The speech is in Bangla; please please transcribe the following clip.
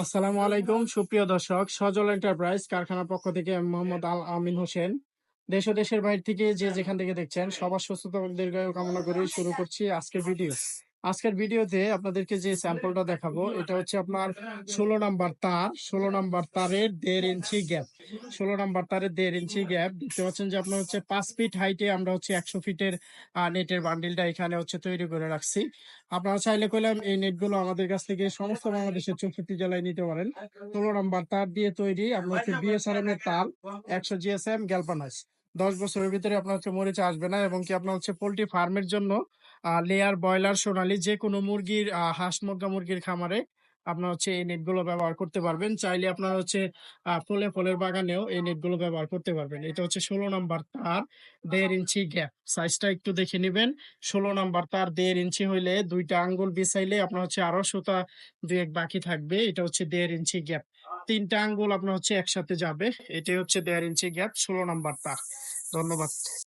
আসসালামু আলাইকুম সুপ্রিয় দর্শক, সজল এন্টারপ্রাইজ কারখানার পক্ষ থেকে আমি মোহাম্মদ আল আমিন হোসেন। দেশ ও দেশের বাইরে থেকে যে যেখান থেকে দেখছেন সবার সুস্থতা ও দীর্ঘায়ু কামনা করে শুরু করছি আজকের ভিডিও। আজকের ভিডিওতে আপনাদেরকে যে স্যাম্পলটা দেখাবো এটা হচ্ছে আপনার 16 নাম্বার তার, 16 নাম্বার তারের 1.5 ইঞ্চি গ্যাপ। 16 নাম্বার তারের 1.5 ইঞ্চি গ্যাপ দেখতে পাচ্ছেন যে আপনার হচ্ছে 5 ফিট হাইটে আমরা হচ্ছে 100 ফিটের নেটের বান্ডিলটা এখানে হচ্ছে তৈরি করে রাখছি। আপনারা চাইলে কইলাম এই নেটগুলো আমাদের কাছ থেকে সমস্ত বাংলাদেশের 64 জেলায় নিতে পারেন। 16 নাম্বার তার দিয়ে তৈরি আপনার হচ্ছে বিএসআরএম এর তার, 100 জিএসএম গ্যালভানাইজ। 10 বছরের ভিতরে আপনার হচ্ছে মরিচা আসবে না, এবং কি আপনার হচ্ছে পোল্ট্রি ফার্মের জন্য লেয়ার, ব্রয়লার, সোনালী যে কোনো মুরগির হাঁস মুরগির খামারে আপনার হচ্ছে এই নেটগুলো ব্যবহার করতে পারবেন। চাইলে আপনার হচ্ছে ফলের বাগানেও এই নেটগুলো ব্যবহার করতে পারবেন। এটা হচ্ছে 16 নাম্বার তার, 1.5 ইঞ্চি গ্যাপ। সাইজটা একটু দেখে নিবেন। 16 নাম্বার তার 1.5 ইঞ্চি হইলে 2টা আঙ্গুল বিছাইলে আপনার হচ্ছে আরো সুতা 2-1 বাকি থাকবে। এটা হচ্ছে 1.5 ইঞ্চি গ্যাপ। 3টা আঙ্গুল আপনার হচ্ছে একসাথে যাবে। এটাই হচ্ছে 1.5 ইঞ্চি গ্যাপ, 16 নাম্বার তার। ধন্যবাদ।